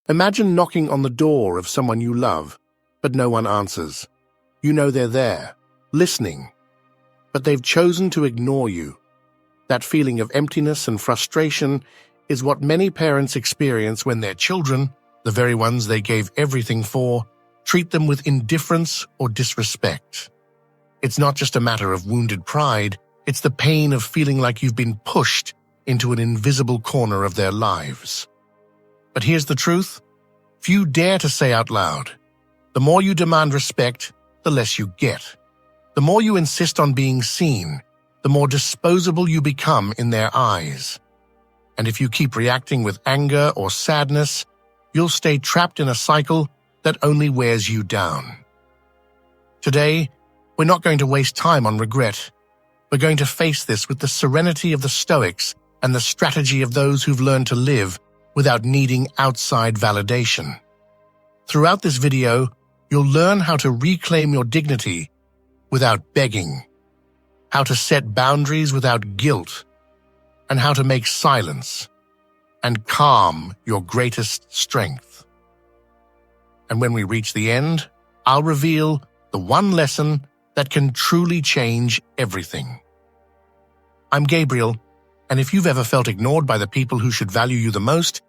Imagine knocking on the door of someone you love, but no one answers. You know they're there, listening, but they've chosen to ignore you. That feeling of emptiness and frustration is what many parents experience when their children, the very ones they gave everything for, treat them with indifference or disrespect. It's not just a matter of wounded pride, it's the pain of feeling like you've been pushed into an invisible corner of their lives. But here's the truth: few dare to say out loud. The more you demand respect, the less you get. The more you insist on being seen, the more disposable you become in their eyes. And if you keep reacting with anger or sadness, you'll stay trapped in a cycle that only wears you down. Today, we're not going to waste time on regret. We're going to face this with the serenity of the Stoics and the strategy of those who've learned to live without needing outside validation. Throughout this video, you'll learn how to reclaim your dignity without begging, how to set boundaries without guilt, and how to make silence and calm your greatest strength. And when we reach the end, I'll reveal the one lesson that can truly change everything. I'm Gabriel, and if you've ever felt ignored by the people who should value you the most,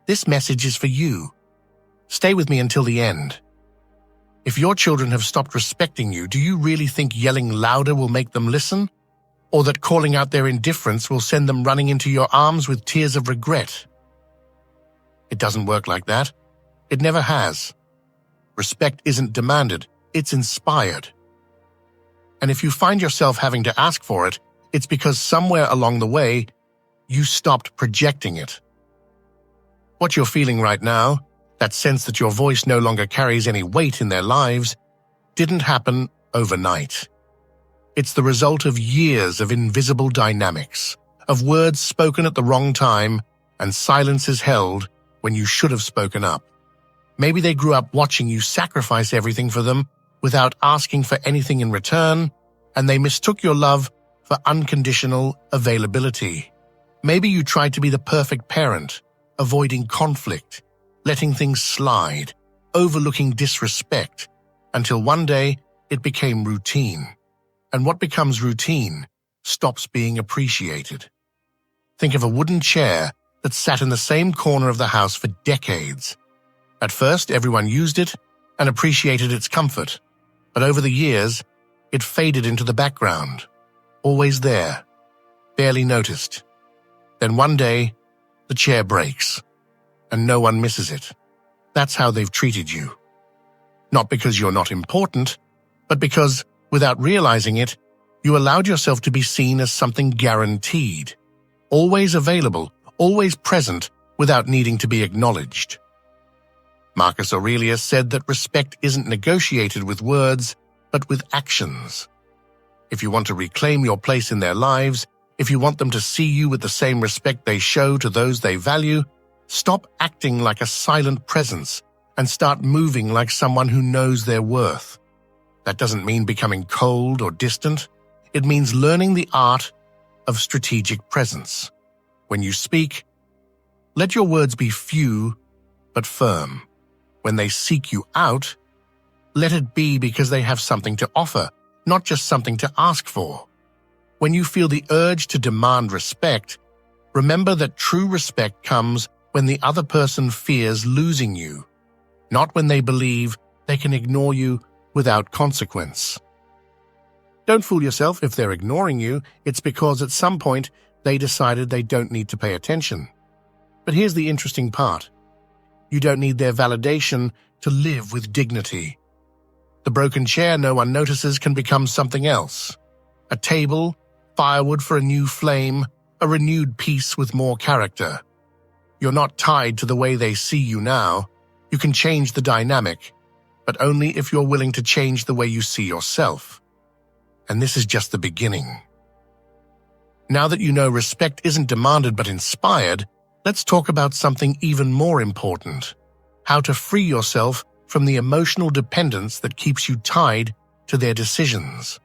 this message is for you. Stay with me until the end. If your children have stopped respecting you, do you really think yelling louder will make them listen? Or that calling out their indifference will send them running into your arms with tears of regret? It doesn't work like that. It never has. Respect isn't demanded, it's inspired. And if you find yourself having to ask for it, it's because somewhere along the way, you stopped projecting it. What you're feeling right now, that sense that your voice no longer carries any weight in their lives, didn't happen overnight. It's the result of years of invisible dynamics, of words spoken at the wrong time and silences held when you should have spoken up. Maybe they grew up watching you sacrifice everything for them without asking for anything in return, and they mistook your love for unconditional availability. Maybe you tried to be the perfect parent, avoiding conflict, letting things slide, overlooking disrespect, until one day it became routine. And what becomes routine stops being appreciated. Think of a wooden chair that sat in the same corner of the house for decades. At first, everyone used it and appreciated its comfort, but over the years, it faded into the background, always there, barely noticed. Then one day, the chair breaks, and no one misses it. That's how they've treated you. Not because you're not important, but because, without realizing it, you allowed yourself to be seen as something guaranteed, always available, always present, without needing to be acknowledged. Marcus Aurelius said that respect isn't negotiated with words, but with actions. If you want to reclaim your place in their lives, if you want them to see you with the same respect they show to those they value, stop acting like a silent presence and start moving like someone who knows their worth. That doesn't mean becoming cold or distant. It means learning the art of strategic presence. When you speak, let your words be few but firm. When they seek you out, let it be because they have something to offer, not just something to ask for. When you feel the urge to demand respect, remember that true respect comes when the other person fears losing you, not when they believe they can ignore you without consequence. Don't fool yourself. If they're ignoring you, it's because at some point they decided they don't need to pay attention. But here's the interesting part. You don't need their validation to live with dignity. The broken chair no one notices can become something else. A table, firewood for a new flame, a renewed piece with more character. You're not tied to the way they see you now. You can change the dynamic, but only if you're willing to change the way you see yourself. And this is just the beginning. Now that you know respect isn't demanded but inspired, let's talk about something even more important: how to free yourself from the emotional dependence that keeps you tied to their decisions.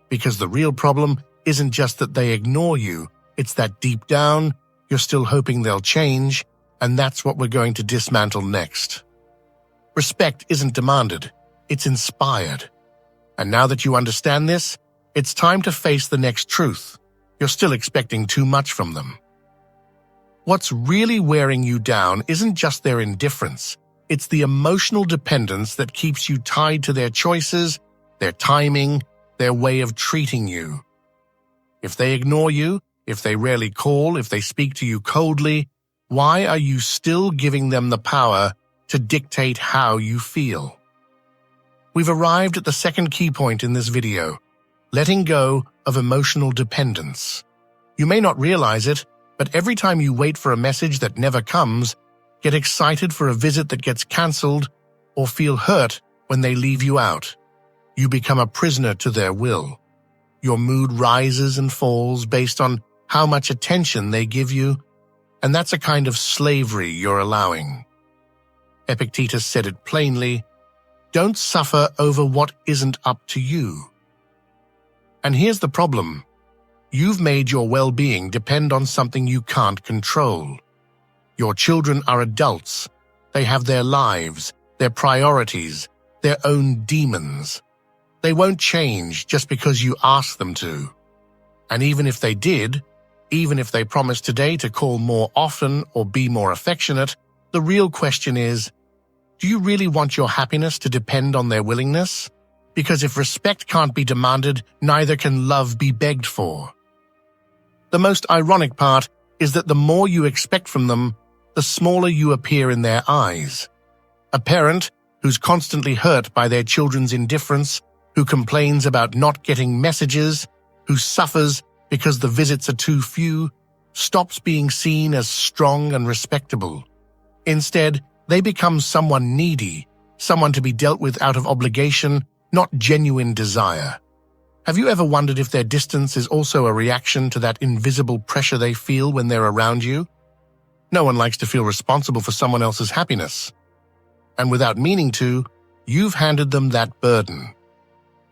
Because the real problem isn't just that they ignore you, it's that deep down, you're still hoping they'll change, And that's what we're going to dismantle next. Respect isn't demanded, it's inspired. And now that you understand this, it's time to face the next truth. You're still expecting too much from them. What's really wearing you down isn't just their indifference. It's the emotional dependence that keeps you tied to their choices, their timing, their way of treating you. If they ignore you, if they rarely call, if they speak to you coldly, why are you still giving them the power to dictate how you feel? We've arrived at the second key point in this video: letting go of emotional dependence. You may not realize it, but every time you wait for a message that never comes, get excited for a visit that gets cancelled, or feel hurt when they leave you out, you become a prisoner to their will. Your mood rises and falls based on how much attention they give you, and that's a kind of slavery you're allowing. Epictetus said it plainly: don't suffer over what isn't up to you. And here's the problem. You've made your well-being depend on something you can't control. Your children are adults. They have their lives, their priorities, their own demons. They won't change just because you ask them to. And even if they did, even if they promised today to call more often or be more affectionate, the real question is, do you really want your happiness to depend on their willingness? Because if respect can't be demanded, neither can love be begged for. The most ironic part is that the more you expect from them, the smaller you appear in their eyes. A parent who's constantly hurt by their children's indifference, who complains about not getting messages, who suffers because the visits are too few, stops being seen as strong and respectable. Instead, they become someone needy, someone to be dealt with out of obligation, not genuine desire. Have you ever wondered if their distance is also a reaction to that invisible pressure they feel when they're around you? No one likes to feel responsible for someone else's happiness. And without meaning to, you've handed them that burden.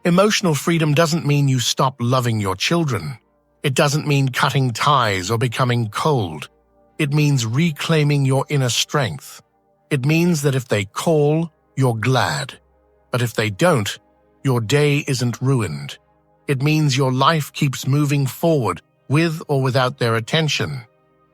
Emotional freedom doesn't mean you stop loving your children. It doesn't mean cutting ties or becoming cold. It means reclaiming your inner strength. It means that if they call, you're glad. But if they don't, your day isn't ruined. It means your life keeps moving forward with or without their attention.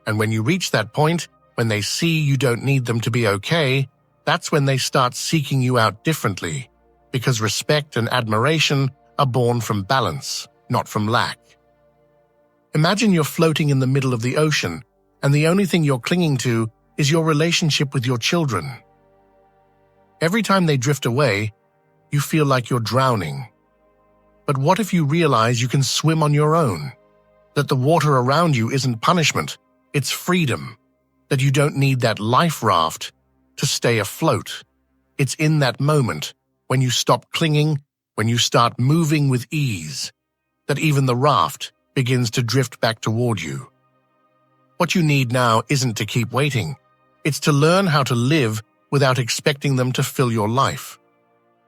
And when you reach that point, when they see you don't need them to be okay, that's when they start seeking you out differently, because respect and admiration are born from balance, not from lack. Imagine you're floating in the middle of the ocean, and the only thing you're clinging to is your relationship with your children. Every time they drift away, you feel like you're drowning. But what if you realize you can swim on your own? That the water around you isn't punishment, it's freedom. That you don't need that life raft to stay afloat. It's in that moment, when you stop clinging, when you start moving with ease, that even the raft begins to drift back toward you. What you need now isn't to keep waiting. It's to learn how to live without expecting them to fill your life.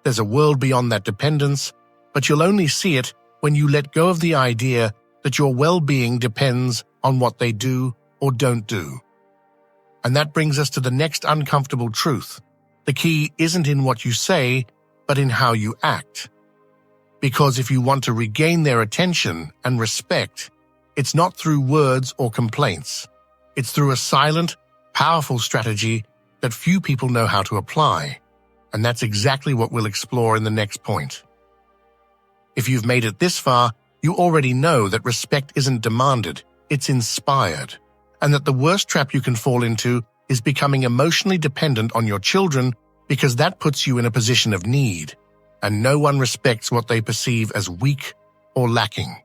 There's a world beyond that dependence, but you'll only see it when you let go of the idea that your well-being depends on what they do or don't do. And that brings us to the next uncomfortable truth. The key isn't in what you say, but in how you act. Because if you want to regain their attention and respect, it's not through words or complaints. It's through a silent, powerful strategy that few people know how to apply. And that's exactly what we'll explore in the next point. If you've made it this far, you already know that respect isn't demanded, it's inspired. And that the worst trap you can fall into is becoming emotionally dependent on your children, because that puts you in a position of need, and no one respects what they perceive as weak or lacking.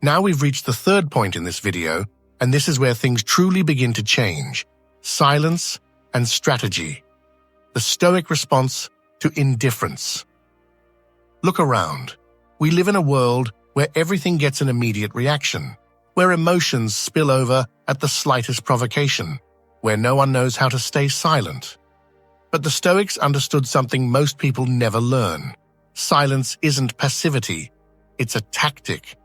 Now we've reached the third point in this video, and this is where things truly begin to change: silence and strategy. The Stoic response to indifference. Look around. We live in a world where everything gets an immediate reaction, where emotions spill over at the slightest provocation, where no one knows how to stay silent. But the Stoics understood something most people never learn. Silence isn't passivity, it's a tactic.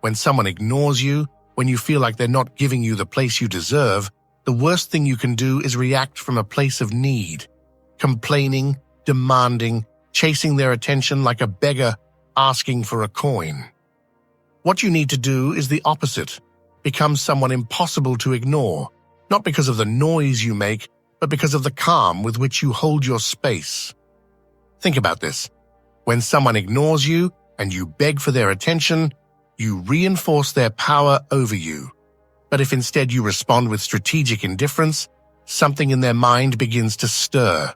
When someone ignores you, when you feel like they're not giving you the place you deserve, the worst thing you can do is react from a place of need, complaining, demanding, chasing their attention like a beggar asking for a coin. What you need to do is the opposite. Become someone impossible to ignore, not because of the noise you make, but because of the calm with which you hold your space. Think about this. When someone ignores you and you beg for their attention, you reinforce their power over you. But if instead you respond with strategic indifference, something in their mind begins to stir.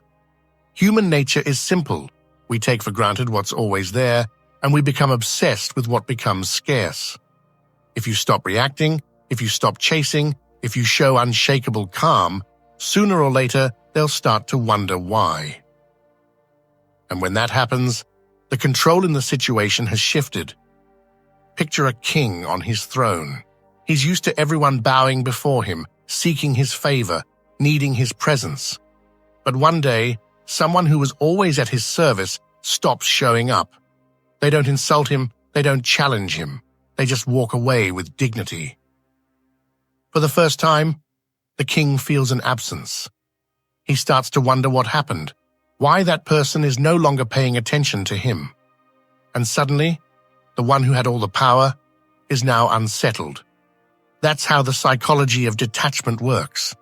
Human nature is simple. We take for granted what's always there, and we become obsessed with what becomes scarce. If you stop reacting, if you stop chasing, if you show unshakable calm, sooner or later they'll start to wonder why. And when that happens, the control in the situation has shifted. Picture a king on his throne. He's used to everyone bowing before him, seeking his favor, needing his presence. But one day, someone who was always at his service stops showing up. They don't insult him, they don't challenge him. They just walk away with dignity. For the first time, the king feels an absence. He starts to wonder what happened, why that person is no longer paying attention to him. And suddenly, the one who had all the power is now unsettled. That's how the psychology of detachment works.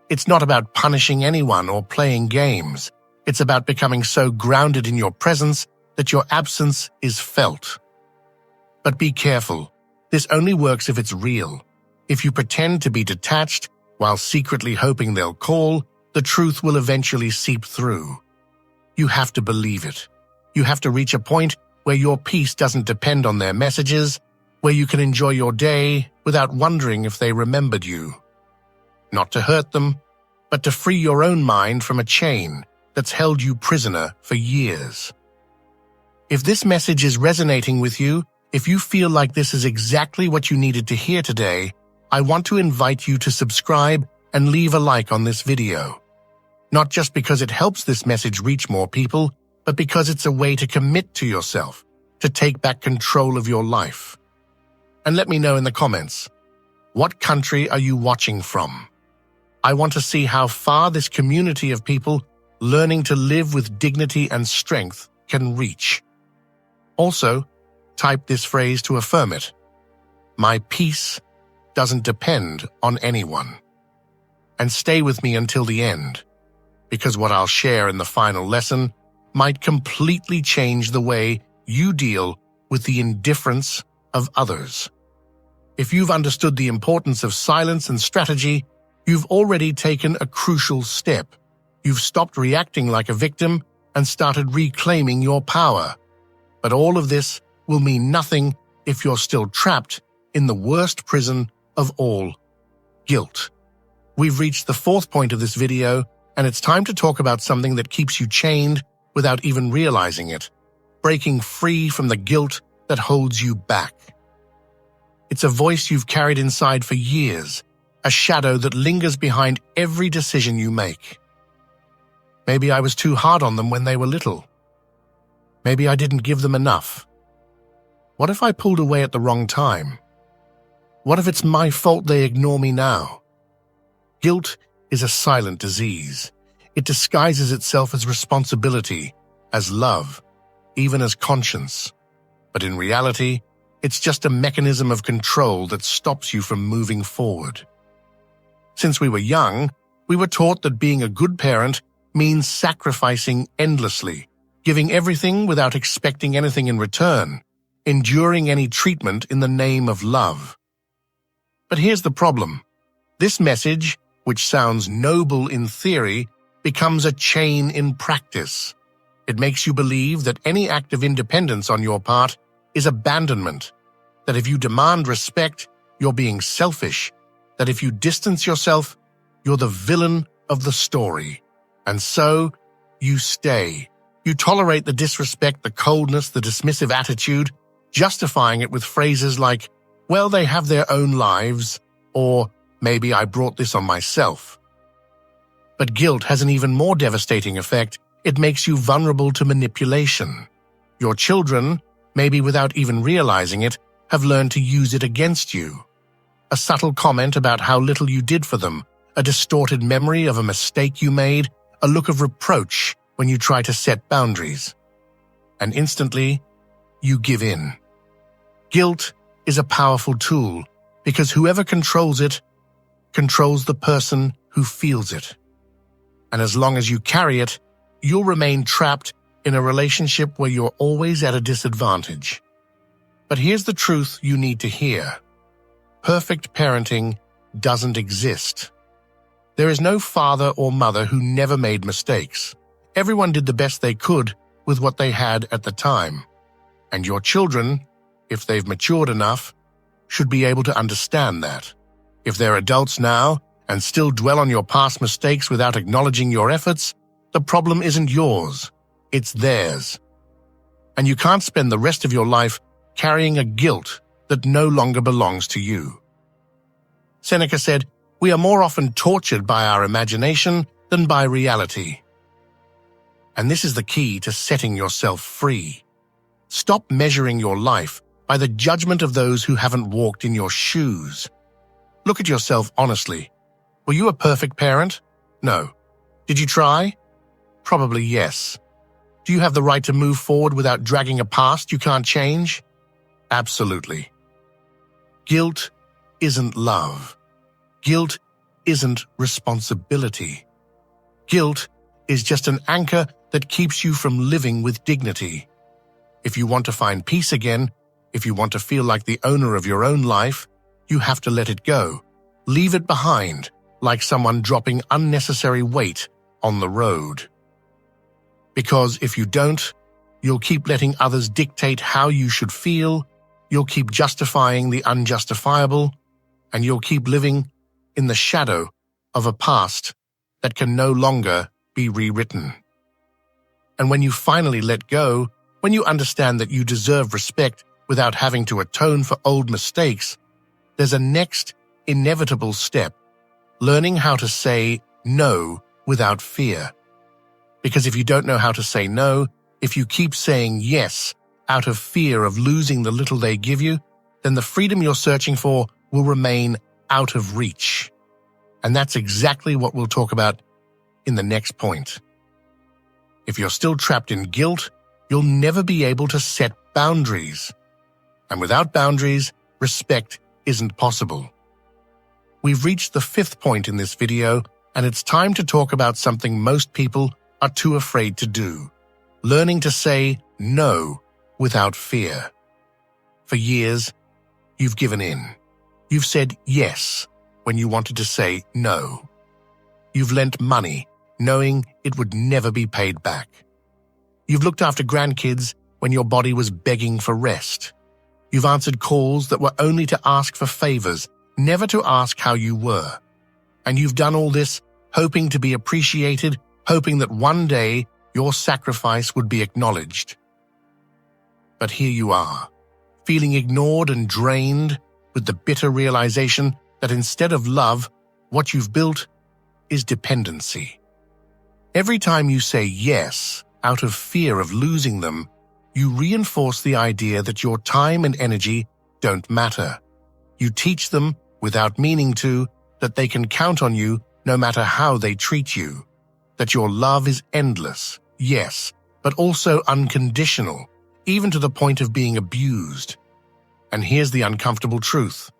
It's not about punishing anyone or playing games. It's about becoming so grounded in your presence that your absence is felt. But be careful. This only works if it's real. If you pretend to be detached while secretly hoping they'll call, the truth will eventually seep through. You have to believe it. You have to reach a point where your peace doesn't depend on their messages, where you can enjoy your day without wondering if they remembered you. Not to hurt them, but to free your own mind from a chain that's held you prisoner for years. If this message is resonating with you, if you feel like this is exactly what you needed to hear today, I want to invite you to subscribe and leave a like on this video. Not just because it helps this message reach more people, but because it's a way to commit to yourself, to take back control of your life. And let me know in the comments, what country are you watching from? I want to see how far this community of people learning to live with dignity and strength can reach. Also, type this phrase to affirm it. My peace doesn't depend on anyone. And stay with me until the end, because what I'll share in the final lesson might completely change the way you deal with the indifference of others. If you've understood the importance of silence and strategy, you've already taken a crucial step. You've stopped reacting like a victim and started reclaiming your power. But all of this will mean nothing if you're still trapped in the worst prison of all, guilt. We've reached the fourth point of this video, and it's time to talk about something that keeps you chained without even realizing it, breaking free from the guilt that holds you back. It's a voice you've carried inside for years, a shadow that lingers behind every decision you make. Maybe I was too hard on them when they were little. Maybe I didn't give them enough. What if I pulled away at the wrong time? What if it's my fault they ignore me now? Guilt is a silent disease. It disguises itself as responsibility, as love, even as conscience. But in reality, it's just a mechanism of control that stops you from moving forward. Since we were young, we were taught that being a good parent means sacrificing endlessly, giving everything without expecting anything in return, enduring any treatment in the name of love. But here's the problem. This message, which sounds noble in theory, becomes a chain in practice. It makes you believe that any act of independence on your part is abandonment, that if you demand respect, you're being selfish, that if you distance yourself, you're the villain of the story. And so, you stay. You tolerate the disrespect, the coldness, the dismissive attitude, justifying it with phrases like, well, they have their own lives, or maybe I brought this on myself. But guilt has an even more devastating effect. It makes you vulnerable to manipulation. Your children, maybe without even realizing it, have learned to use it against you. A subtle comment about how little you did for them, a distorted memory of a mistake you made, a look of reproach when you try to set boundaries. And instantly, you give in. Guilt is a powerful tool because whoever controls it controls the person who feels it. And as long as you carry it, you'll remain trapped in a relationship where you're always at a disadvantage. But here's the truth you need to hear. Perfect parenting doesn't exist. There is no father or mother who never made mistakes. Everyone did the best they could with what they had at the time. And your children, if they've matured enough, should be able to understand that. If they're adults now and still dwell on your past mistakes without acknowledging your efforts, the problem isn't yours, it's theirs. And you can't spend the rest of your life carrying a guilt that no longer belongs to you. Seneca said, "We are more often tortured by our imagination than by reality." And this is the key to setting yourself free. Stop measuring your life by the judgment of those who haven't walked in your shoes. Look at yourself honestly. Were you a perfect parent? No. Did you try? Probably yes. Do you have the right to move forward without dragging a past you can't change? Absolutely. Guilt isn't love. Guilt isn't responsibility. Guilt is just an anchor that keeps you from living with dignity. If you want to find peace again, if you want to feel like the owner of your own life, you have to let it go. Leave it behind, like someone dropping unnecessary weight on the road. Because if you don't, you'll keep letting others dictate how you should feel, you'll keep justifying the unjustifiable, and you'll keep living in the shadow of a past that can no longer be rewritten. And when you finally let go, when you understand that you deserve respect without having to atone for old mistakes, there's a next inevitable step, learning how to say no without fear. Because if you don't know how to say no, if you keep saying yes out of fear of losing the little they give you, then the freedom you're searching for will remain out of reach. And that's exactly what we'll talk about in the next point. If you're still trapped in guilt, you'll never be able to set boundaries. And without boundaries, respect isn't possible. We've reached the 5th point in this video, and it's time to talk about something most people are too afraid to do: learning to say no without fear. For years, you've given in. You've said yes when you wanted to say no. You've lent money knowing it would never be paid back. You've looked after grandkids when your body was begging for rest. You've answered calls that were only to ask for favors, never to ask how you were. And you've done all this hoping to be appreciated, hoping that one day your sacrifice would be acknowledged. But here you are, feeling ignored and drained, with the bitter realization that instead of love, what you've built is dependency. Every time you say yes out of fear of losing them, you reinforce the idea that your time and energy don't matter. You teach them, without meaning to, that they can count on you no matter how they treat you. That your love is endless, yes, but also unconditional, even to the point of being abused. And here's the uncomfortable truth.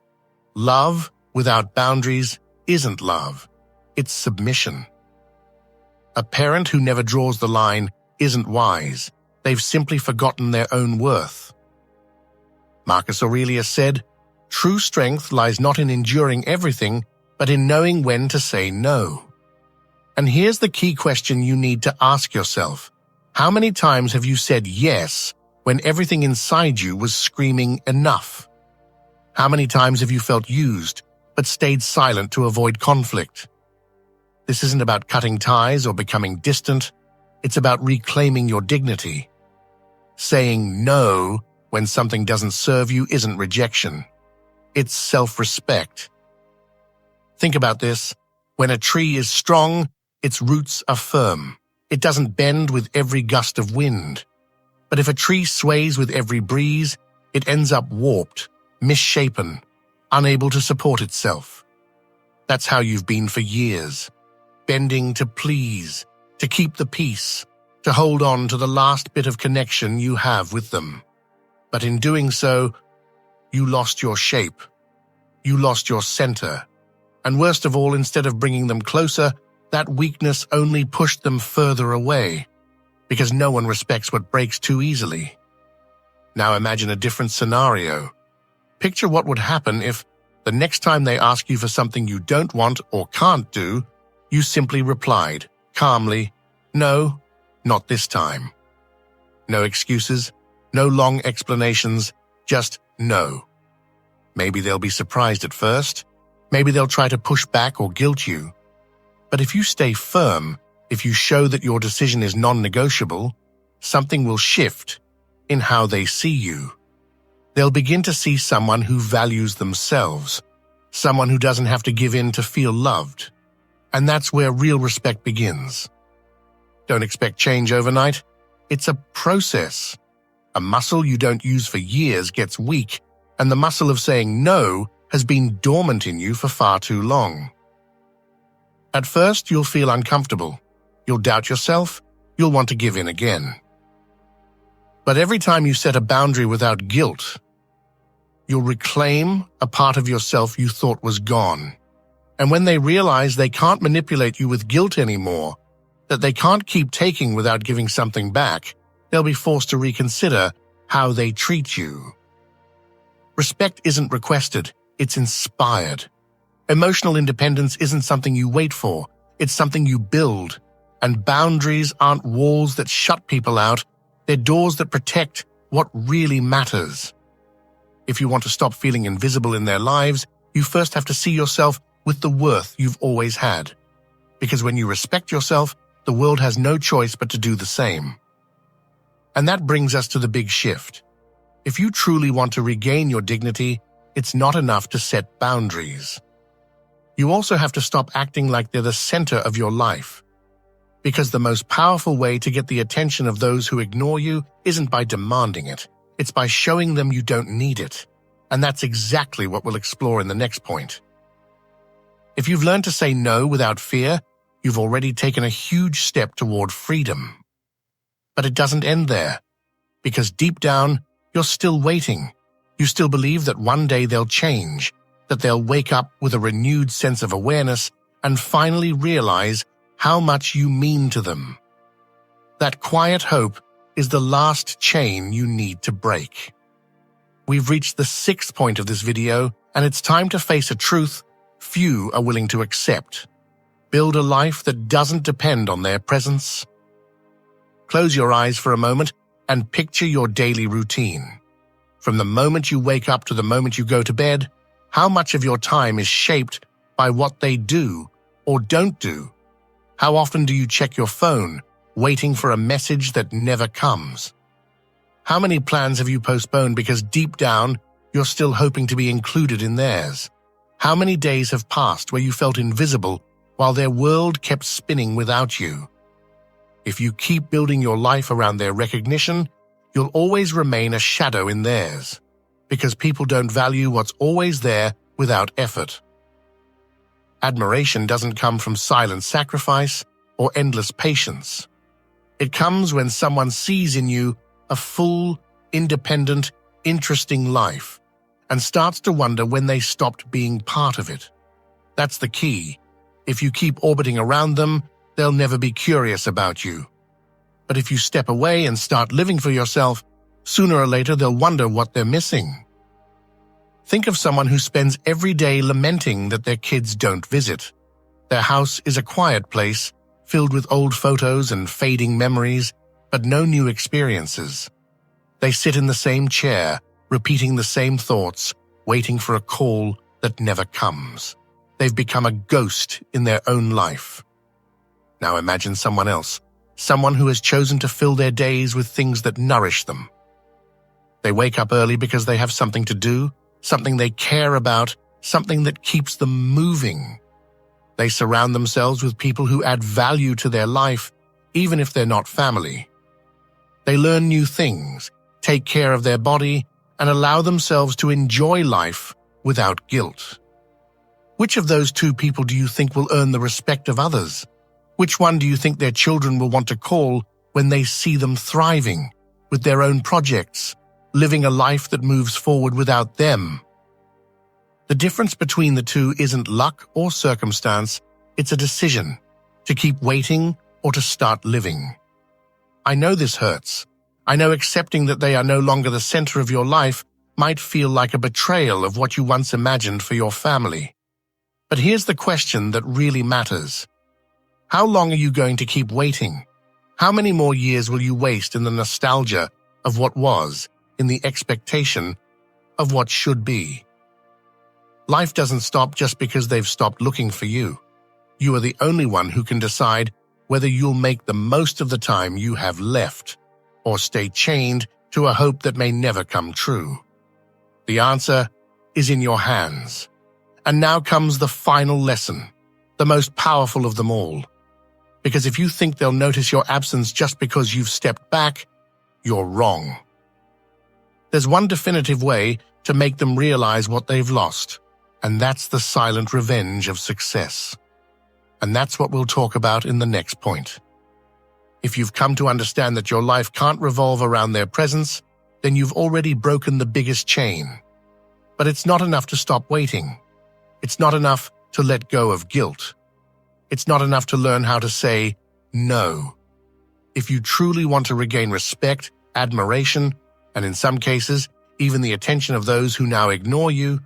Love without boundaries isn't love. It's submission. A parent who never draws the line isn't wise. They've simply forgotten their own worth. Marcus Aurelius said, "True strength lies not in enduring everything, but in knowing when to say no." And here's the key question you need to ask yourself. How many times have you said yes when everything inside you was screaming enough? How many times have you felt used, but stayed silent to avoid conflict? This isn't about cutting ties or becoming distant. It's about reclaiming your dignity. Saying no when something doesn't serve you isn't rejection. It's self-respect. Think about this. When a tree is strong, its roots are firm. It doesn't bend with every gust of wind. But if a tree sways with every breeze, it ends up warped, misshapen, unable to support itself. That's how you've been for years, bending to please, to keep the peace, to hold on to the last bit of connection you have with them. But in doing so, you lost your shape. You lost your center. And worst of all, instead of bringing them closer, that weakness only pushed them further away, because no one respects what breaks too easily. Now imagine a different scenario. Picture what would happen if, the next time they ask you for something you don't want or can't do, you simply replied, calmly, "No, not this time." No excuses, no long explanations, just no. Maybe they'll be surprised at first. Maybe they'll try to push back or guilt you. But if you stay firm, if you show that your decision is non-negotiable, something will shift in how they see you. They'll begin to see someone who values themselves, someone who doesn't have to give in to feel loved. And that's where real respect begins. Don't expect change overnight. It's a process. A muscle you don't use for years gets weak, and the muscle of saying no has been dormant in you for far too long. At first, you'll feel uncomfortable. You'll doubt yourself. You'll want to give in again. But every time you set a boundary without guilt, you'll reclaim a part of yourself you thought was gone. And when they realize they can't manipulate you with guilt anymore, that they can't keep taking without giving something back, they'll be forced to reconsider how they treat you. Respect isn't requested, it's inspired. Emotional independence isn't something you wait for, it's something you build. And boundaries aren't walls that shut people out, they're doors that protect what really matters. If you want to stop feeling invisible in their lives, you first have to see yourself with the worth you've always had. Because when you respect yourself, the world has no choice but to do the same. And that brings us to the big shift. If you truly want to regain your dignity, it's not enough to set boundaries. You also have to stop acting like they're the center of your life. Because the most powerful way to get the attention of those who ignore you isn't by demanding it. It's by showing them you don't need it. And that's exactly what we'll explore in the next point. If you've learned to say no without fear, you've already taken a huge step toward freedom. But it doesn't end there. Because deep down, you're still waiting. You still believe that one day they'll change, that they'll wake up with a renewed sense of awareness and finally realize how much you mean to them. That quiet hope is the last chain you need to break. We've reached the 6th point of this video, and it's time to face a truth few are willing to accept. Build a life that doesn't depend on their presence. Close your eyes for a moment and picture your daily routine. From the moment you wake up to the moment you go to bed, how much of your time is shaped by what they do or don't do? How often do you check your phone, waiting for a message that never comes? How many plans have you postponed because deep down you're still hoping to be included in theirs? How many days have passed where you felt invisible while their world kept spinning without you? If you keep building your life around their recognition, you'll always remain a shadow in theirs, because people don't value what's always there without effort. Admiration doesn't come from silent sacrifice or endless patience. It comes when someone sees in you a full, independent, interesting life and starts to wonder when they stopped being part of it. That's the key. If you keep orbiting around them, they'll never be curious about you. But if you step away and start living for yourself, sooner or later they'll wonder what they're missing. Think of someone who spends every day lamenting that their kids don't visit. Their house is a quiet place, filled with old photos and fading memories, but no new experiences. They sit in the same chair, repeating the same thoughts, waiting for a call that never comes. They've become a ghost in their own life. Now imagine someone else, someone who has chosen to fill their days with things that nourish them. They wake up early because they have something to do, something they care about, something that keeps them moving. They surround themselves with people who add value to their life, even if they're not family. They learn new things, take care of their body, and allow themselves to enjoy life without guilt. Which of those two people do you think will earn the respect of others? Which one do you think their children will want to call when they see them thriving, with their own projects, living a life that moves forward without them? The difference between the two isn't luck or circumstance, it's a decision to keep waiting or to start living. I know this hurts. I know accepting that they are no longer the center of your life might feel like a betrayal of what you once imagined for your family. But here's the question that really matters. How long are you going to keep waiting? How many more years will you waste in the nostalgia of what was, in the expectation of what should be? Life doesn't stop just because they've stopped looking for you. You are the only one who can decide whether you'll make the most of the time you have left, or stay chained to a hope that may never come true. The answer is in your hands. And now comes the final lesson, the most powerful of them all. Because if you think they'll notice your absence just because you've stepped back, you're wrong. There's one definitive way to make them realize what they've lost, and that's the silent revenge of success. And that's what we'll talk about in the next point. If you've come to understand that your life can't revolve around their presence, then you've already broken the biggest chain. But it's not enough to stop waiting. It's not enough to let go of guilt. It's not enough to learn how to say no. If you truly want to regain respect, admiration, and in some cases, even the attention of those who now ignore you,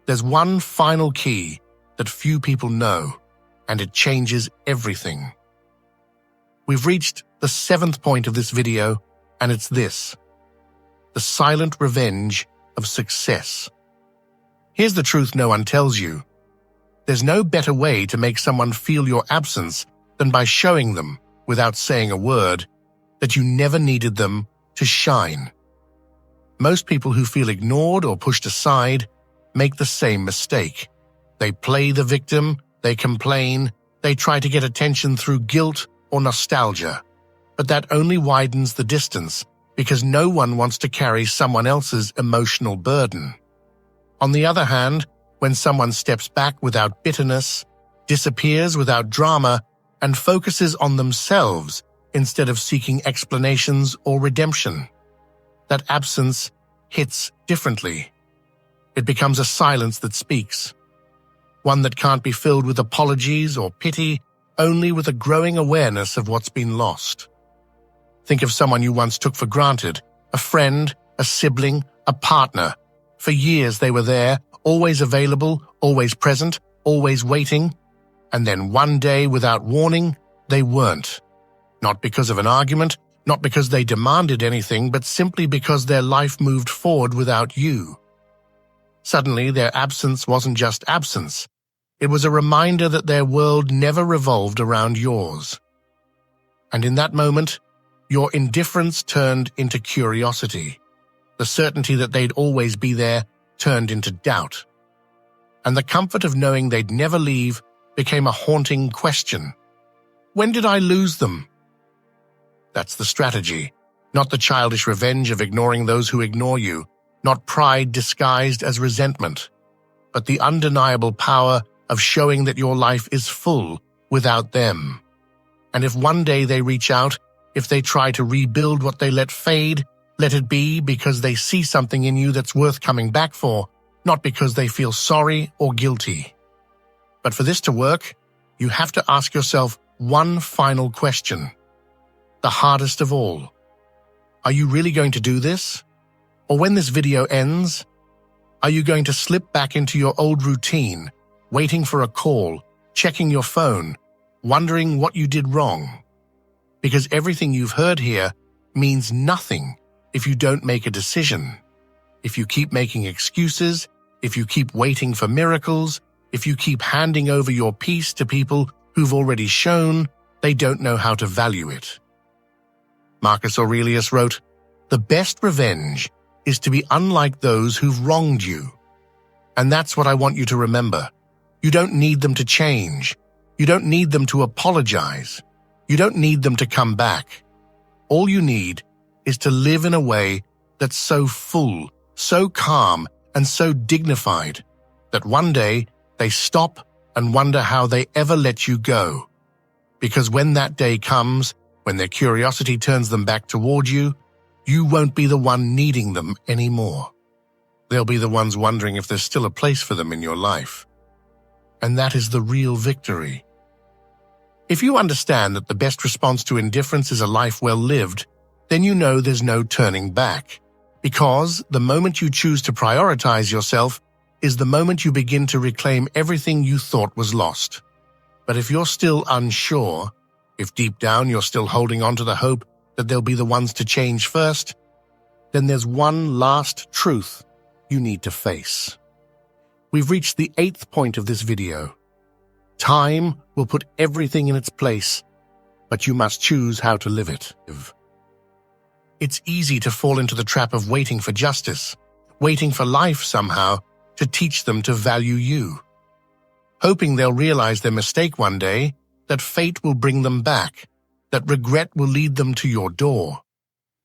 there's one final key that few people know, and it changes everything. We've reached the 7th point of this video, and it's this: the silent revenge of success. Here's the truth no one tells you. There's no better way to make someone feel your absence than by showing them, without saying a word, that you never needed them to shine. Most people who feel ignored or pushed aside make the same mistake. They play the victim, they complain, they try to get attention through guilt or nostalgia. But that only widens the distance, because no one wants to carry someone else's emotional burden. On the other hand, when someone steps back without bitterness, disappears without drama, and focuses on themselves instead of seeking explanations or redemption, that absence hits differently. It becomes a silence that speaks, one that can't be filled with apologies or pity, only with a growing awareness of what's been lost. Think of someone you once took for granted, a friend, a sibling, a partner. For years they were there, always available, always present, always waiting, and then one day, without warning, they weren't. Not because of an argument, not because they demanded anything, but simply because their life moved forward without you. Suddenly, their absence wasn't just absence. It was a reminder that their world never revolved around yours. And in that moment, your indifference turned into curiosity. The certainty that they'd always be there turned into doubt. And the comfort of knowing they'd never leave became a haunting question. When did I lose them? That's the strategy, not the childish revenge of ignoring those who ignore you, not pride disguised as resentment, but the undeniable power of showing that your life is full without them. And if one day they reach out, if they try to rebuild what they let fade, let it be because they see something in you that's worth coming back for, not because they feel sorry or guilty. But for this to work, you have to ask yourself one final question, the hardest of all. Are you really going to do this? Or when this video ends, are you going to slip back into your old routine, waiting for a call, checking your phone, wondering what you did wrong? Because everything you've heard here means nothing if you don't make a decision. If you keep making excuses, if you keep waiting for miracles, if you keep handing over your peace to people who've already shown they don't know how to value it. Marcus Aurelius wrote, "The best revenge is to be unlike those who've wronged you." And that's what I want you to remember. You don't need them to change. You don't need them to apologize. You don't need them to come back. All you need is to live in a way that's so full, so calm, and so dignified that one day They stop and wonder how they ever let you go. Because when that day comes, when their curiosity turns them back toward you, you won't be the one needing them anymore. They'll be the ones wondering if there's still a place for them in your life. And that is the real victory. If you understand that the best response to indifference is a life well lived, then you know there's no turning back. Because the moment you choose to prioritize yourself is the moment you begin to reclaim everything you thought was lost. But if you're still unsure, if deep down you're still holding on to the hope that they'll be the ones to change first, then there's one last truth you need to face. We've reached the 8th point of this video. Time will put everything in its place, but you must choose how to live it. It's easy to fall into the trap of waiting for justice, waiting for life somehow to teach them to value you. Hoping they'll realize their mistake one day, that fate will bring them back, that regret will lead them to your door.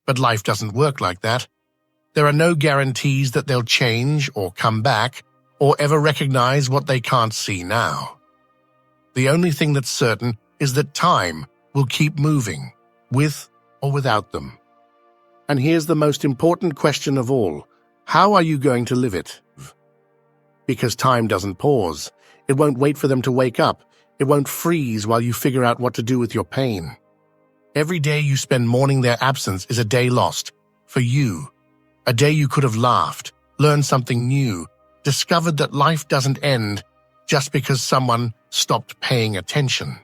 But life doesn't work like that. There are no guarantees that they'll change or come back or ever recognize what they can't see now. The only thing that's certain is that time will keep moving, with or without them. And here's the most important question of all. How are you going to live it? Because time doesn't pause. It won't wait for them to wake up. It won't freeze while you figure out what to do with your pain. Every day you spend mourning their absence is a day lost, for you. A day you could have laughed, learned something new, discovered that life doesn't end just because someone stopped paying attention.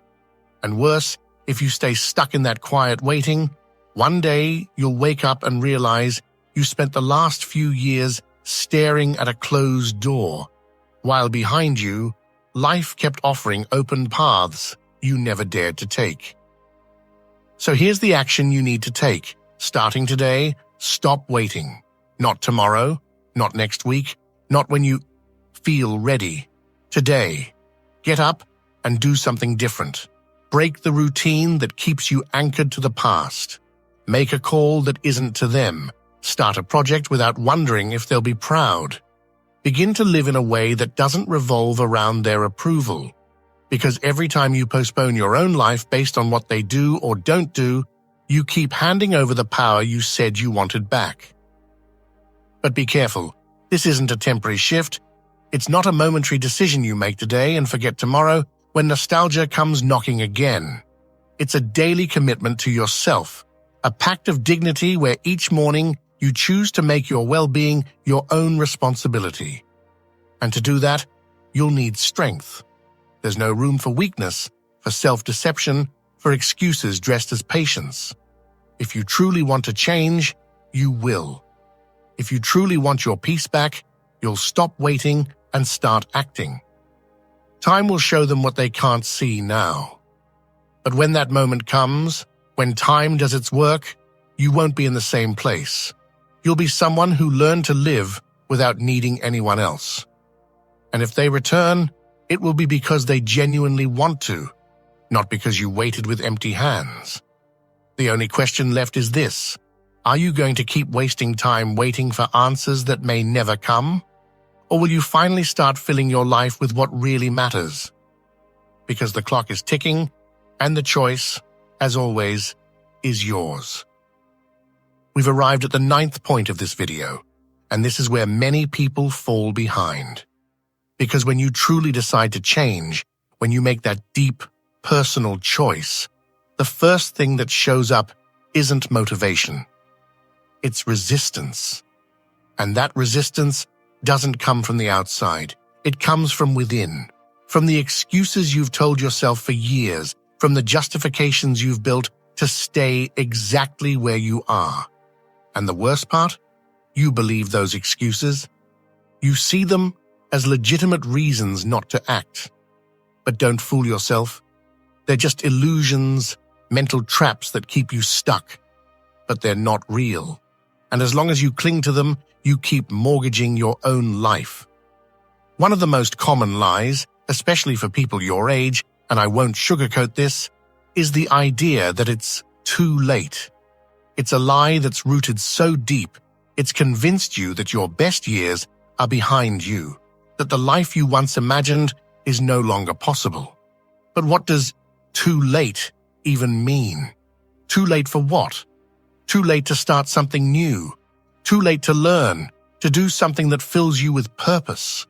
And worse, if you stay stuck in that quiet waiting, one day you'll wake up and realize you spent the last few years staring at a closed door, while behind you, life kept offering open paths you never dared to take. So here's the action you need to take. Starting today, stop waiting. Not tomorrow, not next week, not when you feel ready. Today, get up and do something different. Break the routine that keeps you anchored to the past. Make a call that isn't to them. Start a project without wondering if they'll be proud. Begin to live in a way that doesn't revolve around their approval. Because every time you postpone your own life based on what they do or don't do, you keep handing over the power you said you wanted back. But be careful. This isn't a temporary shift. It's not a momentary decision you make today and forget tomorrow when nostalgia comes knocking again. It's a daily commitment to yourself, a pact of dignity where each morning you choose to make your well-being your own responsibility. And to do that, you'll need strength. There's no room for weakness, for self-deception, for excuses dressed as patience. If you truly want to change, you will. If you truly want your peace back, you'll stop waiting and start acting. Time will show them what they can't see now. But when that moment comes, when time does its work, you won't be in the same place. You'll be someone who learned to live without needing anyone else. And if they return, it will be because they genuinely want to, not because you waited with empty hands. The only question left is this: are you going to keep wasting time waiting for answers that may never come? Or will you finally start filling your life with what really matters? Because the clock is ticking, and the choice, as always, is yours. We've arrived at the 9th point of this video, and this is where many people fall behind. Because when you truly decide to change, when you make that deep, personal choice, the first thing that shows up isn't motivation. It's resistance. And that resistance doesn't come from the outside. It comes from within, from the excuses you've told yourself for years, from the justifications you've built to stay exactly where you are. And the worst part? You believe those excuses. You see them as legitimate reasons not to act. But don't fool yourself. They're just illusions, mental traps that keep you stuck. But they're not real. And as long as you cling to them, you keep mortgaging your own life. One of the most common lies, especially for people your age, and I won't sugarcoat this, is the idea that it's too late. It's a lie that's rooted so deep, it's convinced you that your best years are behind you, that the life you once imagined is no longer possible. But what does too late even mean? Too late for what? Too late to start something new. Too late to learn, to do something that fills you with purpose.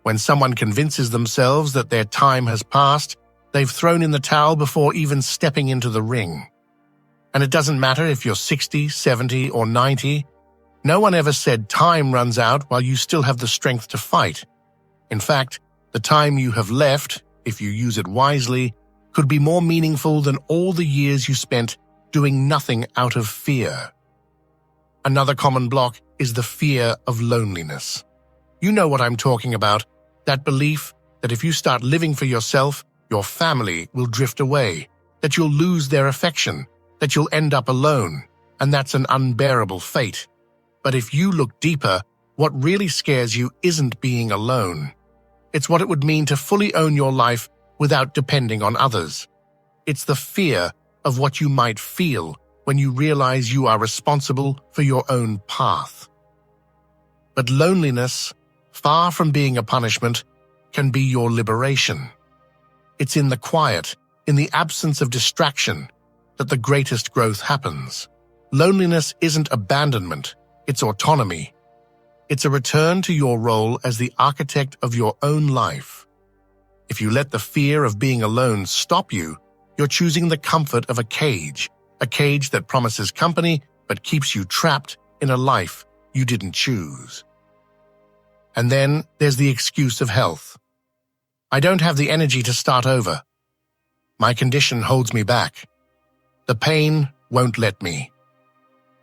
When someone convinces themselves that their time has passed, they've thrown in the towel before even stepping into the ring. And it doesn't matter if you're 60, 70, or 90. No one ever said time runs out while you still have the strength to fight. In fact, the time you have left, if you use it wisely, could be more meaningful than all the years you spent doing nothing out of fear. Another common block is the fear of loneliness. You know what I'm talking about, that belief that if you start living for yourself, your family will drift away, that you'll lose their affection, that you'll end up alone, and that's an unbearable fate. But if you look deeper, what really scares you isn't being alone. It's what it would mean to fully own your life without depending on others. It's the fear of what you might feel when you realize you are responsible for your own path. But loneliness, far from being a punishment, can be your liberation. It's in the quiet, in the absence of distraction, that the greatest growth happens. Loneliness isn't abandonment, it's autonomy. It's a return to your role as the architect of your own life. If you let the fear of being alone stop you, you're choosing the comfort of a cage that promises company but keeps you trapped in a life you didn't choose. And then there's the excuse of health. I don't have the energy to start over. My condition holds me back. The pain won't let me.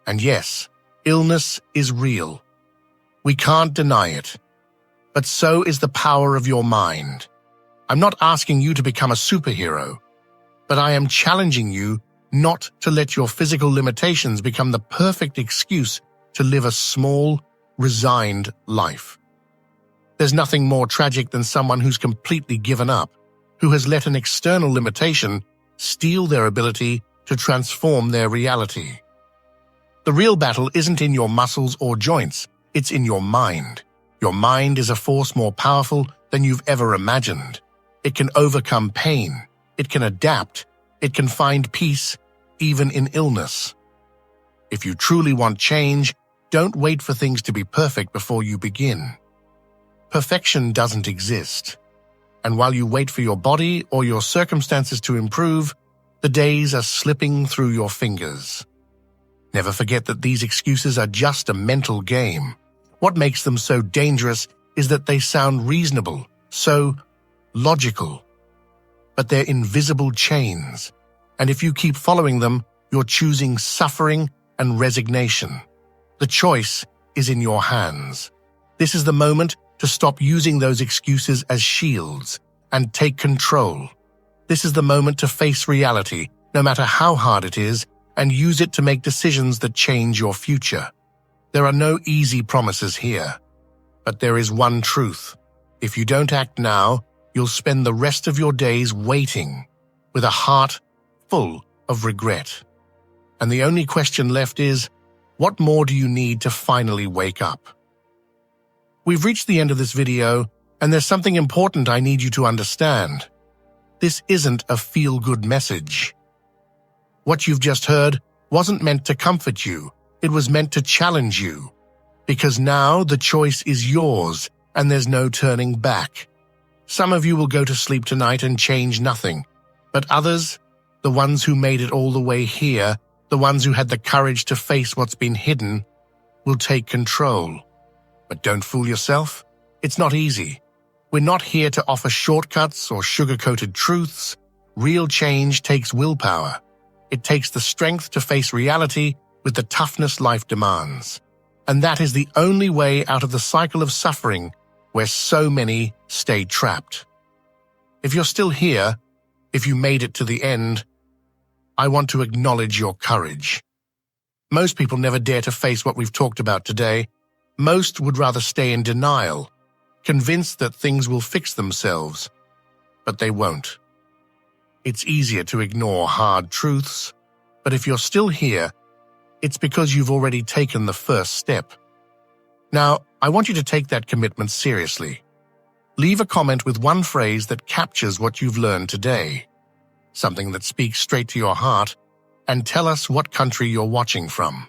And yes, illness is real. We can't deny it. But so is the power of your mind. I'm not asking you to become a superhero, but I am challenging you not to let your physical limitations become the perfect excuse to live a small, resigned life. There's nothing more tragic than someone who's completely given up, who has let an external limitation steal their ability to transform their reality. The real battle isn't in your muscles or joints, it's in your mind. Your mind is a force more powerful than you've ever imagined. It can overcome pain, it can adapt, it can find peace, even in illness. If you truly want change, don't wait for things to be perfect before you begin. Perfection doesn't exist. And while you wait for your body or your circumstances to improve, the days are slipping through your fingers. Never forget that these excuses are just a mental game. What makes them so dangerous is that they sound reasonable, so logical. But they're invisible chains, and if you keep following them, you're choosing suffering and resignation. The choice is in your hands. This is the moment to stop using those excuses as shields and take control. This is the moment to face reality, no matter how hard it is, and use it to make decisions that change your future. There are no easy promises here, but there is one truth. If you don't act now, you'll spend the rest of your days waiting, with a heart full of regret. And the only question left is, what more do you need to finally wake up? We've reached the end of this video, and there's something important I need you to understand. This isn't a feel-good message. What you've just heard wasn't meant to comfort you, it was meant to challenge you. Because now the choice is yours, and there's no turning back. Some of you will go to sleep tonight and change nothing, but others, the ones who made it all the way here, the ones who had the courage to face what's been hidden, will take control. But don't fool yourself, it's not easy. We're not here to offer shortcuts or sugar-coated truths. Real change takes willpower. It takes the strength to face reality with the toughness life demands. And that is the only way out of the cycle of suffering where so many stay trapped. If you're still here, if you made it to the end, I want to acknowledge your courage. Most people never dare to face what we've talked about today. Most would rather stay in denial, convinced that things will fix themselves, but they won't. It's easier to ignore hard truths, but if you're still here, it's because you've already taken the first step. Now, I want you to take that commitment seriously. Leave a comment with one phrase that captures what you've learned today, something that speaks straight to your heart, and tell us what country you're watching from.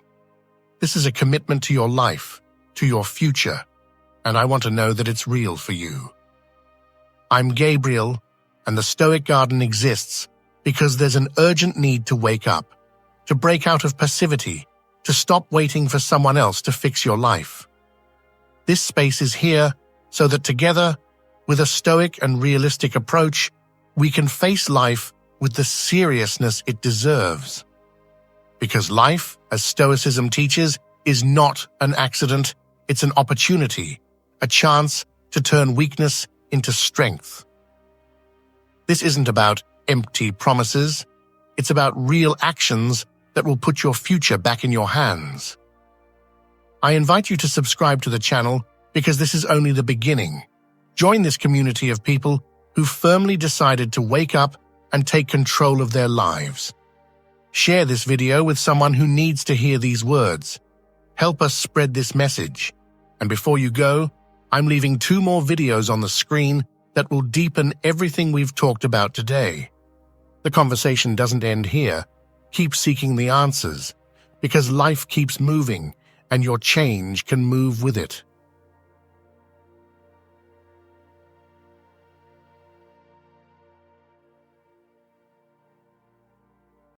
This is a commitment to your life, to your future, and I want to know that it's real for you. I'm Gabriel, and the Stoic Garden exists because there's an urgent need to wake up, to break out of passivity, to stop waiting for someone else to fix your life. This space is here so that together, with a stoic and realistic approach, we can face life with the seriousness it deserves. Because life, as Stoicism teaches, is not an accident, it's an opportunity, a chance to turn weakness into strength. This isn't about empty promises, it's about real actions that will put your future back in your hands. I invite you to subscribe to the channel because this is only the beginning. Join this community of people who firmly decided to wake up and take control of their lives. Share this video with someone who needs to hear these words. Help us spread this message. And before you go, I'm leaving 2 more videos on the screen that will deepen everything we've talked about today. The conversation doesn't end here. Keep seeking the answers, because life keeps moving, and your change can move with it.